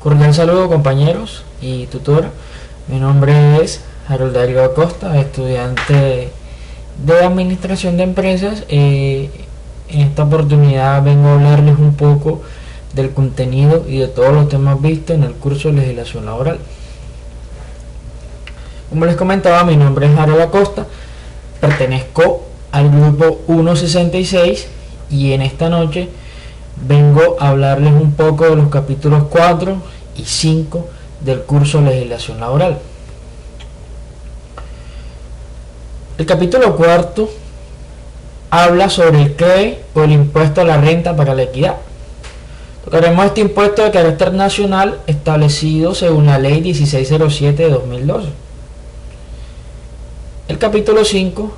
Cordial saludo, compañeros y tutora. Mi nombre es Harold Darío Acosta, estudiante de Administración de Empresas. En esta oportunidad vengo a hablarles un poco del contenido y de todos los temas vistos en el curso de Legislación Laboral. Como les comentaba, mi nombre es Harold Acosta, pertenezco al grupo 166 y en esta noche vengo a hablarles un poco de los capítulos 4 y 5 del curso de Legislación Laboral. El capítulo 4 habla sobre el CREE o el impuesto a la renta para la equidad. Tocaremos este impuesto de carácter nacional establecido según la ley 1607 de 2012. El capítulo 5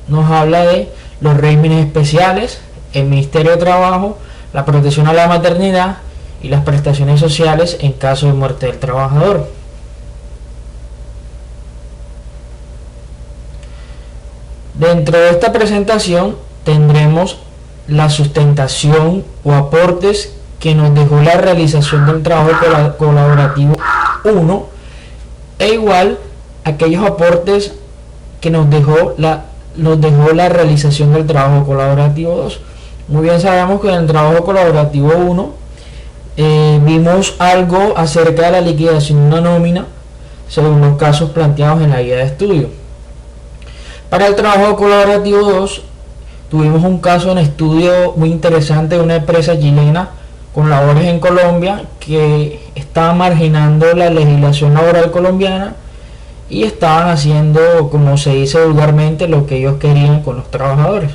nos habla de los regímenes especiales, el Ministerio de Trabajo, la protección a la maternidad y las prestaciones sociales en caso de muerte del trabajador. Dentro de esta presentación tendremos la sustentación o aportes que nos dejó la realización del trabajo colaborativo 1 e igual aquellos aportes que nos dejó la realización del trabajo colaborativo 2. Muy bien sabemos que en el trabajo colaborativo 1 vimos algo acerca de la liquidación de una nómina según los casos planteados en la guía de estudio. Para el trabajo colaborativo 2 tuvimos un caso en estudio muy interesante de una empresa chilena con labores en Colombia que estaba marginando la legislación laboral colombiana y estaban haciendo, como se dice vulgarmente, lo que ellos querían con los trabajadores.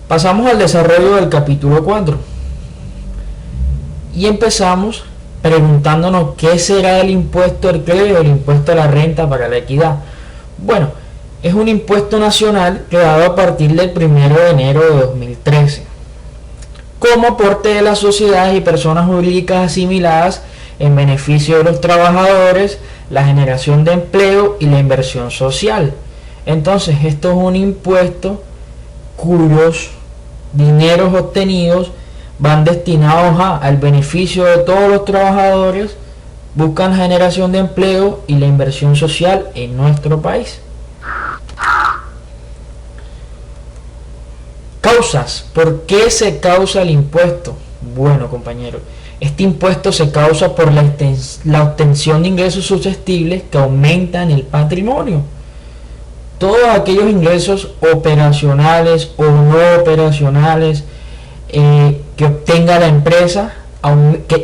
Pasamos al desarrollo del capítulo 4 y empezamos preguntándonos qué será el impuesto del CREE o el impuesto a la renta para la equidad. Bueno, es un impuesto nacional creado a partir del 1 de enero de 2013 como aporte de las sociedades y personas jurídicas asimiladas en beneficio de los trabajadores, la generación de empleo y la inversión social. Entonces, esto es un impuesto cuyos dineros obtenidos van destinados al beneficio de todos los trabajadores, buscan generación de empleo y la inversión social en nuestro país. Causas. ¿Por qué se causa el impuesto? Bueno, compañeros, este impuesto se causa por la obtención de ingresos susceptibles que aumentan el patrimonio. Todos aquellos ingresos operacionales o no operacionales que obtenga la empresa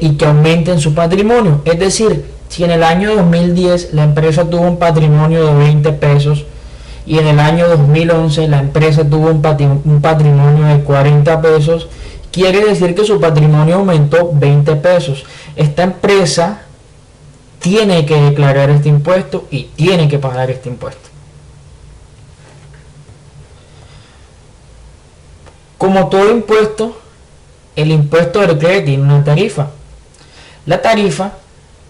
y que aumenten su patrimonio. Es decir, si en el año 2010 la empresa tuvo un patrimonio de 20 pesos y en el año 2011 la empresa tuvo un patrimonio de 40 pesos, quiere decir que su patrimonio aumentó 20 pesos. Esta empresa tiene que declarar este impuesto y tiene que pagar este impuesto. Como todo impuesto, el impuesto del CREE tiene una tarifa. La tarifa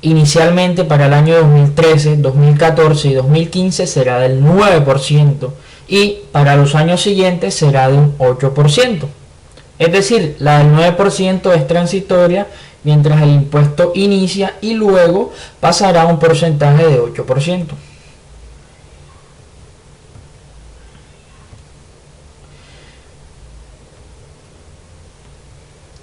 inicialmente para el año 2013, 2014 y 2015 será del 9% y para los años siguientes será de un 8%. Es decir, la del 9% es transitoria mientras el impuesto inicia y luego pasará a un porcentaje de 8%.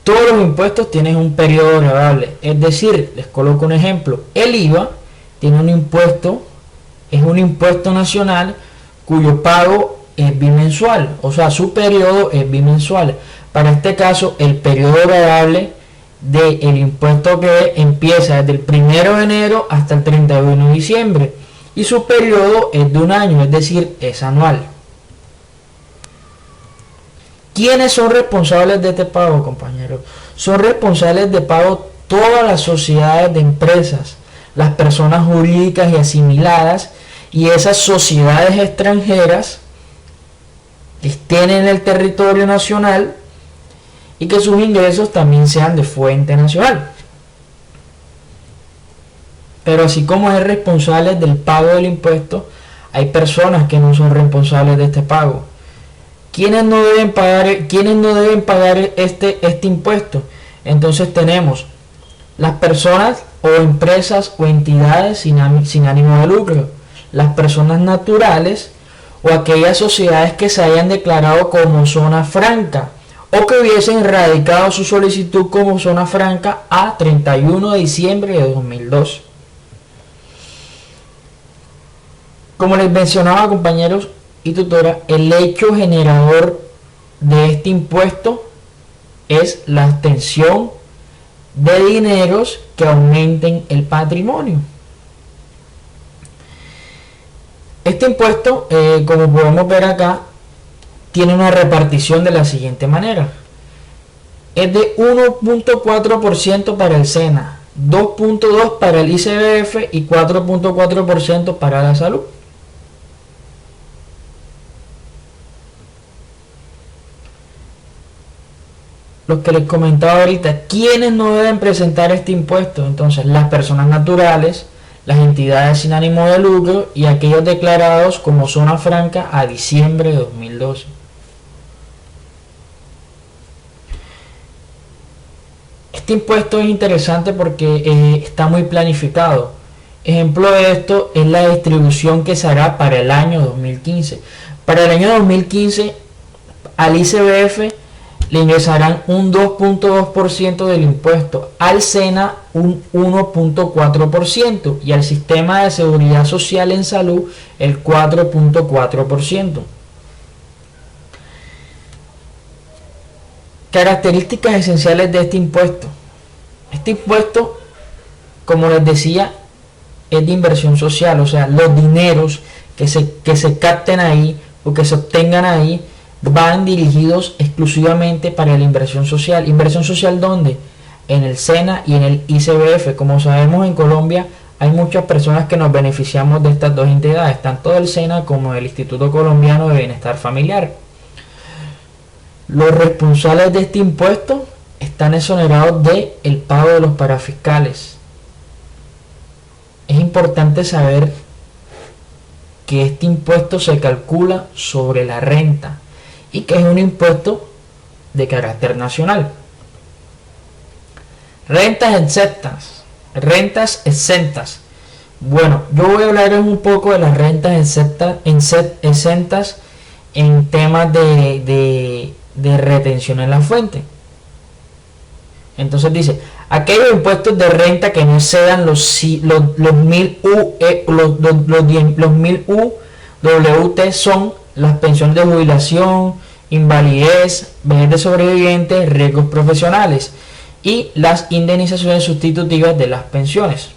Todos los impuestos tienen un periodo grabable, es decir, les coloco un ejemplo. El IVA tiene un impuesto, es un impuesto nacional cuyo pago es bimensual, o sea, su periodo es bimensual. Para este caso, el periodo grabable del impuesto que empieza desde el 1 de enero hasta el 31 de diciembre y su periodo es de un año, es decir, es anual. ¿Quiénes son responsables de este pago, compañeros? Son responsables de pago todas las sociedades de empresas, las personas jurídicas y asimiladas y esas sociedades extranjeras que estén en el territorio nacional y que sus ingresos también sean de fuente nacional. Pero así como es responsable del pago del impuesto, hay personas que no son responsables de este pago. ¿Quiénes no deben pagar este impuesto? Entonces tenemos las personas o empresas o entidades sin ánimo de lucro, las personas naturales o aquellas sociedades que se hayan declarado como zona franca o que hubiesen radicado su solicitud como zona franca a 31 de diciembre de 2002. Como les mencionaba, compañeros y tutora, el hecho generador de este impuesto es la obtención de dineros que aumenten el patrimonio. Este impuesto, como podemos ver acá, tiene una repartición de la siguiente manera. Es de 1.4% para el SENA, 2.2% para el ICBF y 4.4% para la salud. Lo que les comentaba ahorita, ¿quiénes no deben presentar este impuesto? Entonces, las personas naturales, las entidades sin ánimo de lucro y aquellos declarados como zona franca a diciembre de 2012. Este impuesto es interesante porque está muy planificado. Ejemplo de esto es la distribución que se hará para el año 2015. Para el año 2015, al ICBF le ingresarán un 2.2% del impuesto, al SENA un 1.4% y al Sistema de Seguridad Social en Salud el 4.4%. Características esenciales de este impuesto. Este impuesto, como les decía, es de inversión social, o sea, los dineros que se capten ahí o que se obtengan ahí van dirigidos exclusivamente para la inversión social. ¿Inversión social dónde? En el SENA y en el ICBF. Como sabemos, en Colombia hay muchas personas que nos beneficiamos de estas dos entidades, tanto del SENA como del Instituto Colombiano de Bienestar Familiar. Los responsables de este impuesto están exonerados del pago de los parafiscales. Es importante saber que este impuesto se calcula sobre la renta y que es un impuesto de carácter nacional. Rentas exentas. Bueno, yo voy a hablar un poco de las rentas exentas en temas de retención en la fuente. Entonces dice, aquellos impuestos de renta que no excedan los 1000 UWT son las pensiones de jubilación, invalidez, vejez de sobrevivientes, riesgos profesionales y las indemnizaciones sustitutivas de las pensiones.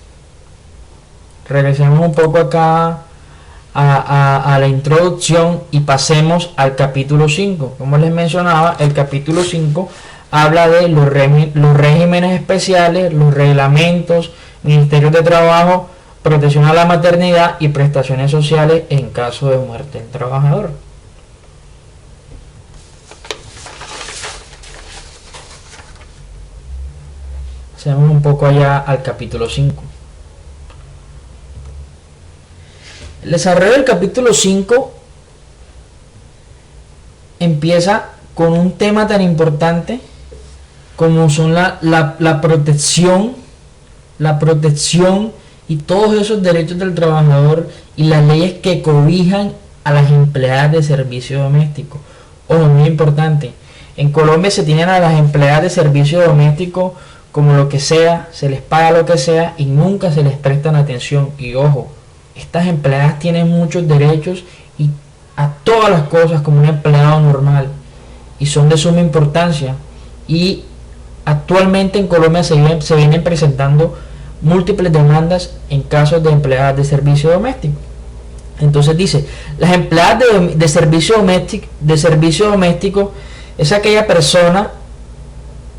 Regresemos un poco acá a la introducción y pasemos al capítulo 5. Como les mencionaba, el capítulo 5 habla de los regímenes especiales, los reglamentos, ministerios de trabajo, protección a la maternidad y prestaciones sociales en caso de muerte del trabajador. Pasemos un poco allá al capítulo 5. El desarrollo del capítulo 5 empieza con un tema tan importante como son la protección y todos esos derechos del trabajador y las leyes que cobijan a las empleadas de servicio doméstico. Ojo, muy importante, en Colombia se tienen a las empleadas de servicio doméstico como lo que sea, se les paga lo que sea y nunca se les prestan atención. Y ojo, estas empleadas tienen muchos derechos y a todas las cosas como un empleado normal y son de suma importancia, y actualmente en Colombia se vienen presentando múltiples demandas en casos de empleadas de servicio doméstico. Entonces dice, las empleadas de servicio doméstico es aquella persona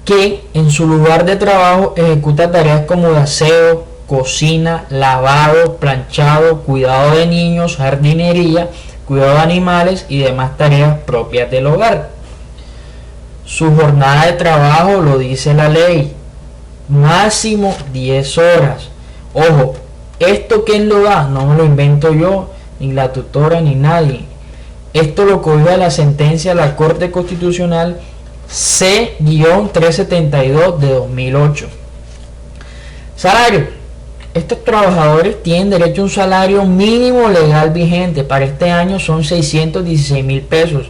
que en su lugar de trabajo ejecuta tareas como de aseo, cocina, lavado, planchado, cuidado de niños, jardinería, cuidado de animales y demás tareas propias del hogar. Su jornada de trabajo lo dice la ley, máximo 10 horas. Ojo, ¿esto quién lo da? No me lo invento yo, ni la tutora, ni nadie. Esto lo cobija la sentencia de la Corte Constitucional C-372 de 2008. Salario. Estos trabajadores tienen derecho a un salario mínimo legal vigente. Para este año son 616.000 pesos.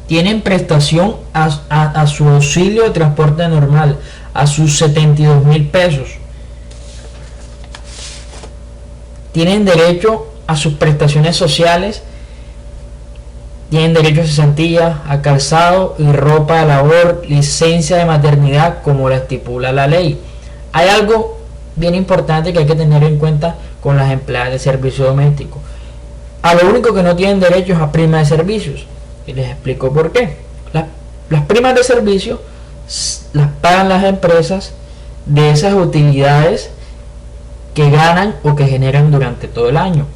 Tienen prestación a su auxilio de transporte normal, a sus 72.000 pesos. Tienen derecho a sus prestaciones sociales, tienen derecho a cesantía, a calzado y ropa de labor, licencia de maternidad como la estipula la ley. Hay algo bien importante que hay que tener en cuenta con las empleadas de servicio doméstico. A lo único que no tienen derecho es a prima de servicios. Y les explico por qué. Las primas de servicio las pagan las empresas de esas utilidades que ganan o que generan durante todo el año.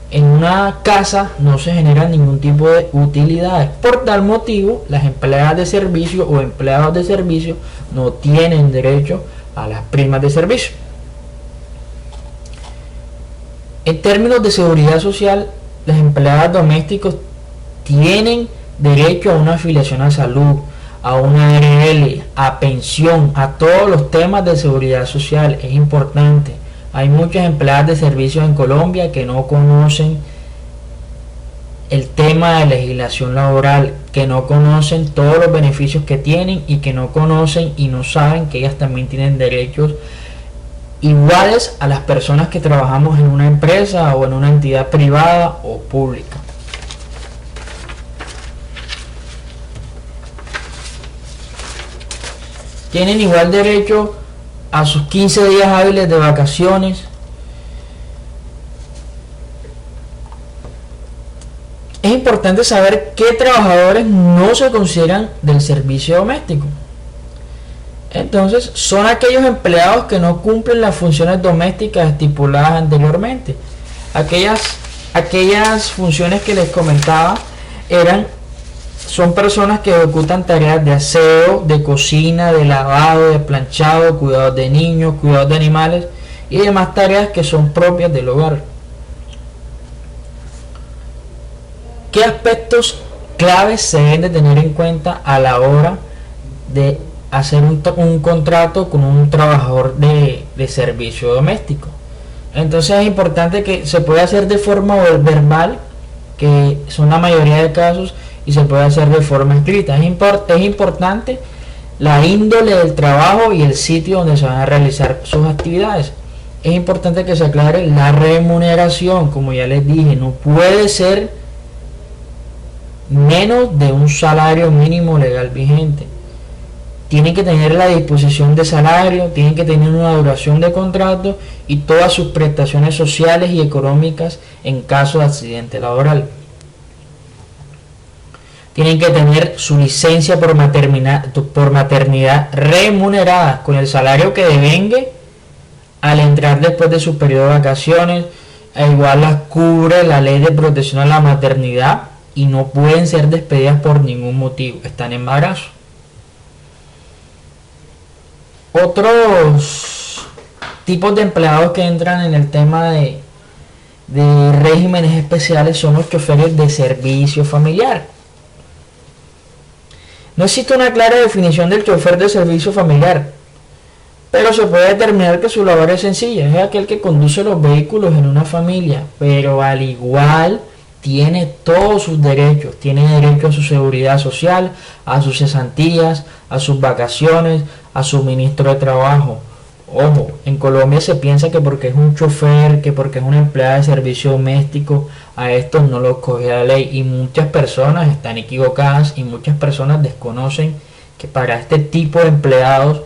En una casa no se genera ningún tipo de utilidades. Por tal motivo, las empleadas de servicio o empleados de servicio no tienen derecho a las primas de servicio. En términos de seguridad social, las empleadas domésticos tienen derecho a una afiliación a salud, a una ARL, a pensión, a todos los temas de seguridad social. Es importante. Hay muchas empleadas de servicios en Colombia que no conocen el tema de legislación laboral, que no conocen todos los beneficios que tienen y que no conocen y no saben que ellas también tienen derechos iguales a las personas que trabajamos en una empresa o en una entidad privada o pública. Tienen igual derecho a sus 15 días hábiles de vacaciones. Es importante saber qué trabajadores no se consideran del servicio doméstico. Entonces, son aquellos empleados que no cumplen las funciones domésticas estipuladas anteriormente. Aquellas funciones que les comentaba son personas que ejecutan tareas de aseo, de cocina, de lavado, de planchado, cuidados de niños, cuidados de animales y demás tareas que son propias del hogar. ¿Qué aspectos claves se deben de tener en cuenta a la hora de hacer un contrato con un trabajador de servicio doméstico? Entonces es importante que se pueda hacer de forma verbal, que son la mayoría de casos, y se puede hacer de forma escrita. Es importante la índole del trabajo y el sitio donde se van a realizar sus actividades. Es importante que se aclare la remuneración, como ya les dije, no puede ser menos de un salario mínimo legal vigente. Tienen que tener la disposición de salario, tienen que tener una duración de contrato y todas sus prestaciones sociales y económicas en caso de accidente laboral. Tienen que tener su licencia por maternidad remunerada con el salario que devengue al entrar después de su periodo de vacaciones. Igual las cubre la ley de protección a la maternidad y no pueden ser despedidas por ningún motivo. Están en embarazo. Otros tipos de empleados que entran en el tema de regímenes especiales son los choferes de servicio familiar. No existe una clara definición del chofer de servicio familiar, pero se puede determinar que su labor es sencilla, es aquel que conduce los vehículos en una familia, pero al igual tiene todos sus derechos, tiene derecho a su seguridad social, a sus cesantías, a sus vacaciones, a su ministro de trabajo. Ojo, en Colombia se piensa que porque es un chofer, que porque es un empleado de servicio doméstico, a estos no los coge la ley, y muchas personas están equivocadas y muchas personas desconocen que para este tipo de empleados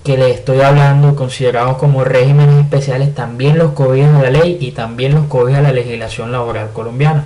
que les estoy hablando, considerados como regímenes especiales, también los cobija la ley y también los cobija la legislación laboral colombiana.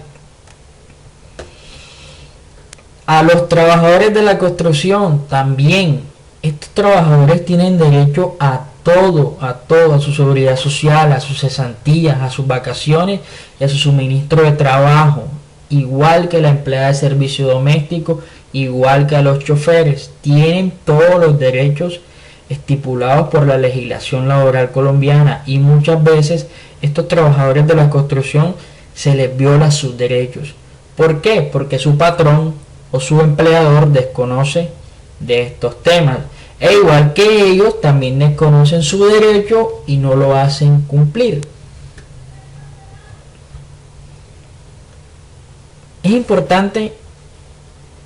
A los trabajadores de la construcción también, estos trabajadores tienen derecho a todo, a su seguridad social, a sus cesantías, a sus vacaciones y a su suministro de trabajo, igual que la empleada de servicio doméstico, igual que a los choferes. Tienen todos los derechos estipulados por la legislación laboral colombiana, y muchas veces estos trabajadores de la construcción se les viola sus derechos. ¿Por qué? Porque su patrón o su empleador desconoce de estos temas. E igual que ellos, también desconocen su derecho y no lo hacen cumplir. Es importante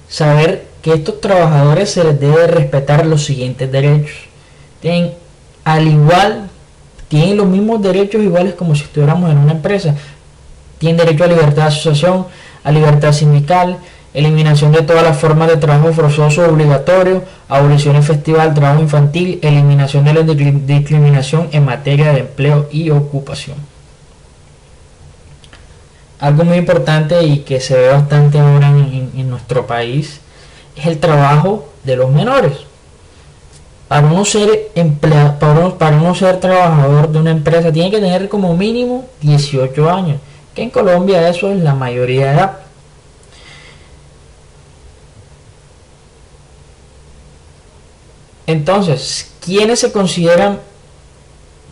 saber que a estos trabajadores se les debe respetar los siguientes derechos. Tienen los mismos derechos iguales como si estuviéramos en una empresa. Tienen derecho a libertad de asociación, a libertad sindical, eliminación de todas las formas de trabajo forzoso o obligatorio, abolición efectiva del trabajo infantil, eliminación de la discriminación en materia de empleo y ocupación. Algo muy importante y que se ve bastante ahora en nuestro país es el trabajo de los menores. Para uno ser para uno ser trabajador de una empresa tiene que tener como mínimo 18 años, que en Colombia eso es la mayoría de edad. Entonces, ¿quiénes se consideran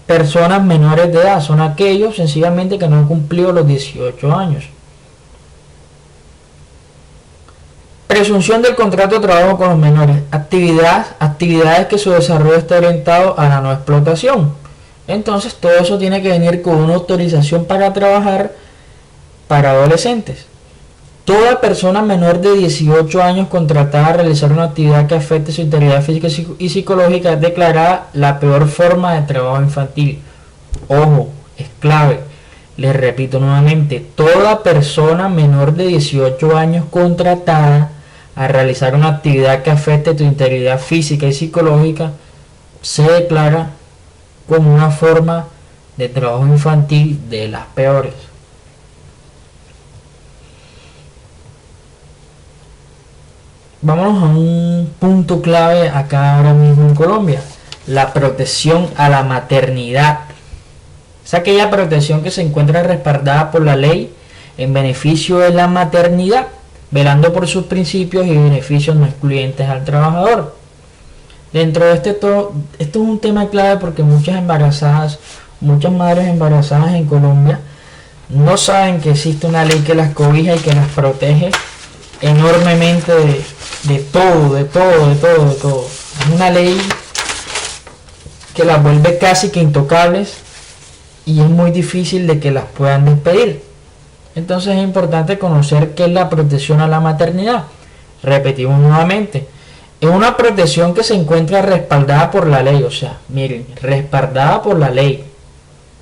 personas menores de edad? Son aquellos sencillamente que no han cumplido los 18 años. Presunción del contrato de trabajo con los menores. Actividades que su desarrollo está orientado a la no explotación. Entonces todo eso tiene que venir con una autorización para trabajar para adolescentes. Toda persona menor de 18 años contratada a realizar una actividad que afecte su integridad física y psicológica es declarada la peor forma de trabajo infantil. Ojo, es clave. Les repito nuevamente, toda persona menor de 18 años contratada a realizar una actividad que afecte tu integridad física y psicológica se declara como una forma de trabajo infantil de las peores. Vámonos a un punto clave acá ahora mismo en Colombia: la protección a la maternidad. Es aquella protección que se encuentra respaldada por la ley en beneficio de la maternidad, velando por sus principios y beneficios no excluyentes al trabajador. Dentro de esto es un tema clave porque muchas madres embarazadas en Colombia no saben que existe una ley que las cobija y que las protege enormemente de todo. Es una ley que las vuelve casi que intocables y es muy difícil de que las puedan despedir. Entonces es importante conocer qué es la protección a la maternidad. Repetimos nuevamente, es una protección que se encuentra respaldada por la ley. O sea, miren, respaldada por la ley.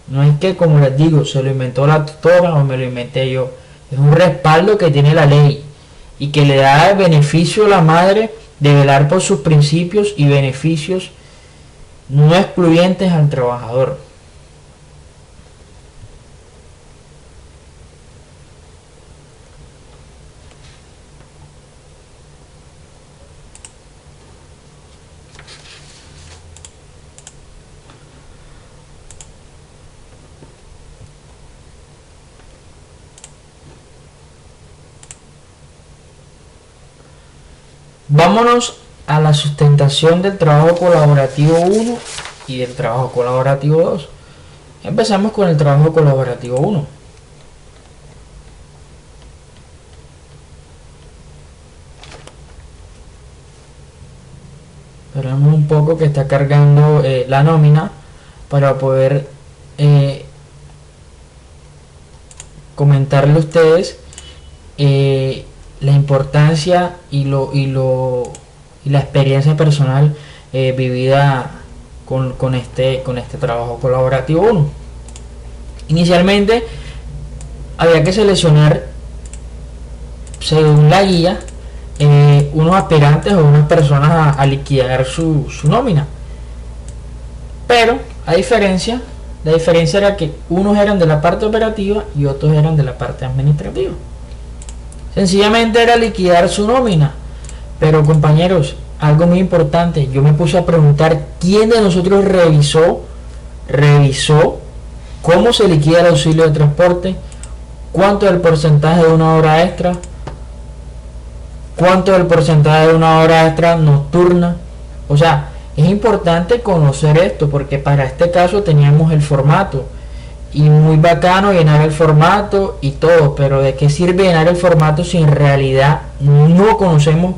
No es que, como les digo, se lo inventó la tutora o me lo inventé yo. Es un respaldo que tiene la ley y que le da el beneficio a la madre de velar por sus principios y beneficios no excluyentes al trabajador. Vámonos a la sustentación del trabajo colaborativo 1 y del trabajo colaborativo 2. Empezamos con el trabajo colaborativo 1. Esperamos un poco que está cargando la nómina para poder comentarle a ustedes la importancia y la experiencia personal vivida con este trabajo colaborativo 1. Inicialmente había que seleccionar, según la guía, unos aspirantes o unas personas a liquidar su nómina, pero la diferencia era que unos eran de la parte operativa y otros eran de la parte administrativa. Sencillamente era liquidar su nómina. Pero compañeros, algo muy importante, yo me puse a preguntar quién de nosotros revisó cómo se liquida el auxilio de transporte, cuánto es el porcentaje de una hora extra, cuánto es el porcentaje de una hora extra nocturna. O sea, es importante conocer esto porque para este caso teníamos el formato y muy bacano llenar el formato y todo, pero ¿de qué sirve llenar el formato si en realidad no conocemos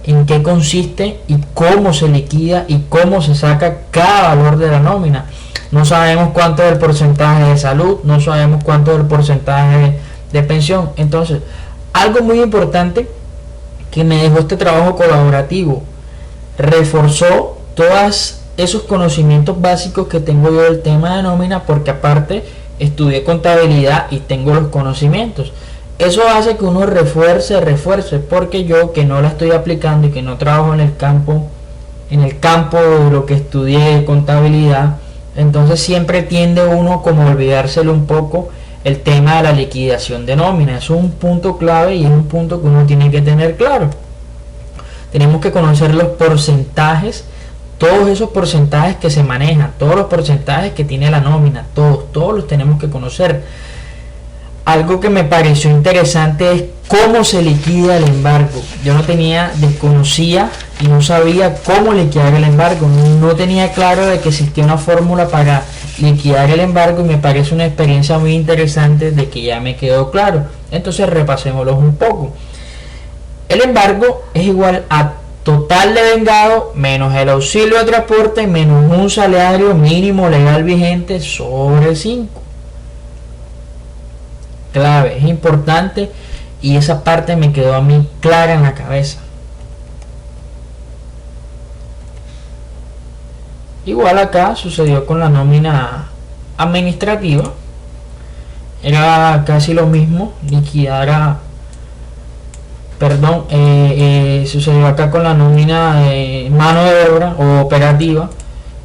en qué consiste y cómo se liquida y cómo se saca cada valor de la nómina? No sabemos cuánto es el porcentaje de salud, no sabemos cuánto es el porcentaje de pensión. Entonces, algo muy importante que me dejó este trabajo colaborativo, reforzó todos esos conocimientos básicos que tengo yo del tema de nómina, porque aparte estudié contabilidad y tengo los conocimientos. Eso hace que uno refuerce, porque yo, que no la estoy aplicando y que no trabajo en el campo de lo que estudié contabilidad, entonces siempre tiende uno como a olvidárselo un poco el tema de la liquidación de nómina. Eso es un punto clave y es un punto que uno tiene que tener claro. Tenemos que conocer los porcentajes, todos esos porcentajes que se manejan, todos los porcentajes que tiene la nómina, todos los tenemos que conocer. Algo que me pareció interesante es cómo se liquida el embargo. Yo desconocía y no sabía cómo liquidar el embargo. No tenía claro de que existía una fórmula para liquidar el embargo, y me parece una experiencia muy interesante de que ya me quedó claro. Entonces repasémoslo un poco. El embargo es igual a total de vengado menos el auxilio de transporte menos un salario mínimo legal vigente sobre 5. Clave, es importante, y esa parte me quedó a mí clara en la cabeza. Igual acá sucedió con la nómina administrativa, era casi lo mismo, sucedió acá con la nómina de mano de obra o operativa,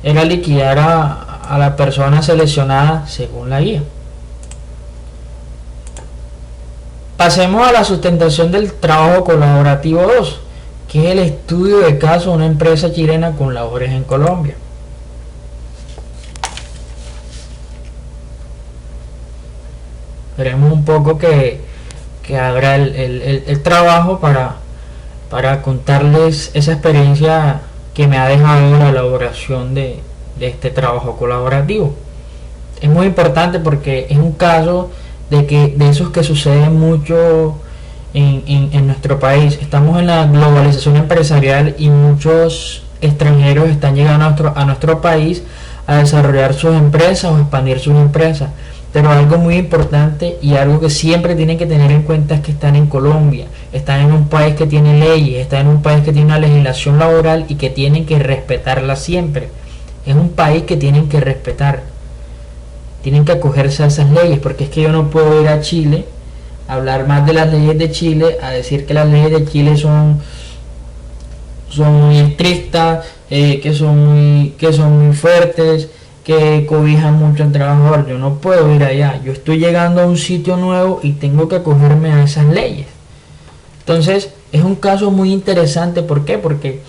era liquidar a la persona seleccionada según la guía. Pasemos a la sustentación del trabajo colaborativo 2, que es el estudio de caso de una empresa chilena con labores en Colombia. Veremos un poco que abra el trabajo para contarles esa experiencia que me ha dejado la elaboración de este trabajo colaborativo. Es muy importante porque es un caso de esos que suceden mucho en nuestro país. Estamos en la globalización empresarial y muchos extranjeros están llegando a nuestro país a desarrollar sus empresas o expandir sus empresas. Pero algo muy importante y algo que siempre tienen que tener en cuenta es que están en Colombia, están en un país que tiene leyes, están en un país que tiene una legislación laboral y que tienen que respetarla siempre. Es un país que tienen que respetar, tienen que acogerse a esas leyes, porque es que yo no puedo ir a Chile a hablar más de las leyes de Chile, a decir que las leyes de Chile son muy estrictas, que son muy fuertes, que cobijan mucho al trabajador. Yo no puedo ir allá, yo estoy llegando a un sitio nuevo y tengo que acogerme a esas leyes. Entonces es un caso muy interesante. ¿Por qué? Porque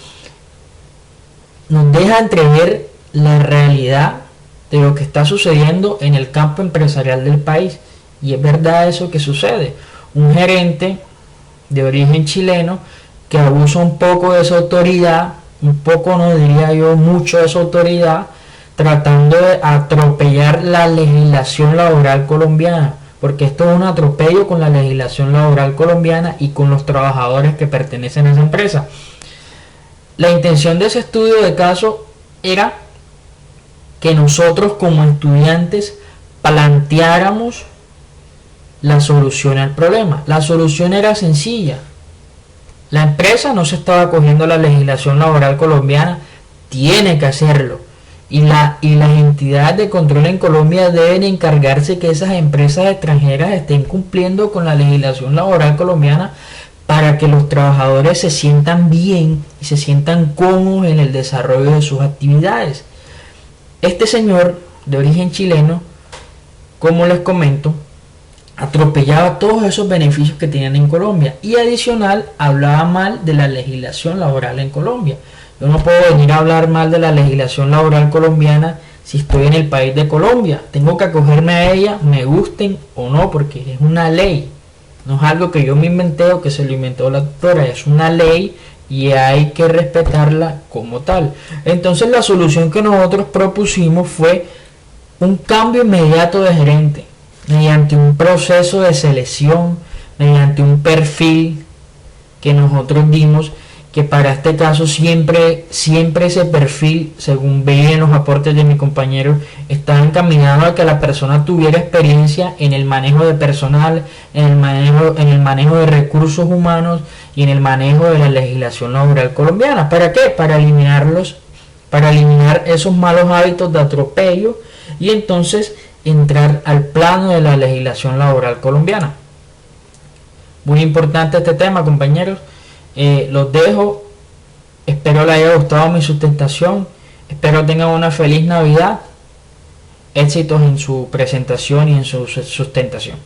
nos deja entrever la realidad de lo que está sucediendo en el campo empresarial del país, y es verdad eso que sucede. Un gerente de origen chileno que abusa un poco de su autoridad, un poco, no diría yo mucho, de su autoridad, tratando de atropellar la legislación laboral colombiana, porque esto es un atropello con la legislación laboral colombiana y con los trabajadores que pertenecen a esa empresa. La intención de ese estudio de caso era que nosotros como estudiantes planteáramos la solución al problema. La solución era sencilla. La empresa no se estaba acogiendo a la legislación laboral colombiana, tiene que hacerlo. Y las entidades de control en Colombia deben encargarse que esas empresas extranjeras estén cumpliendo con la legislación laboral colombiana para que los trabajadores se sientan bien y se sientan cómodos en el desarrollo de sus actividades. Este señor de origen chileno, como les comento, atropellaba todos esos beneficios que tenían en Colombia y adicional hablaba mal de la legislación laboral en Colombia. Yo no puedo venir a hablar mal de la legislación laboral colombiana si estoy en el país de Colombia. Tengo que acogerme a ella, me gusten o no, porque es una ley. No es algo que yo me inventé o que se lo inventó la doctora, es una ley y hay que respetarla como tal. Entonces la solución que nosotros propusimos fue un cambio inmediato de gerente mediante un proceso de selección, mediante un perfil que nosotros dimos, que para este caso siempre ese perfil, según veía en los aportes de mi compañero, estaba encaminado a que la persona tuviera experiencia en el manejo de personal, en el manejo de recursos humanos y en el manejo de la legislación laboral colombiana. ¿Para qué? Para eliminar esos malos hábitos de atropello y entonces entrar al plano de la legislación laboral colombiana. Muy importante este tema, compañeros. Los dejo. Espero les haya gustado mi sustentación. Espero tengan una feliz Navidad. Éxitos en su presentación y en su sustentación.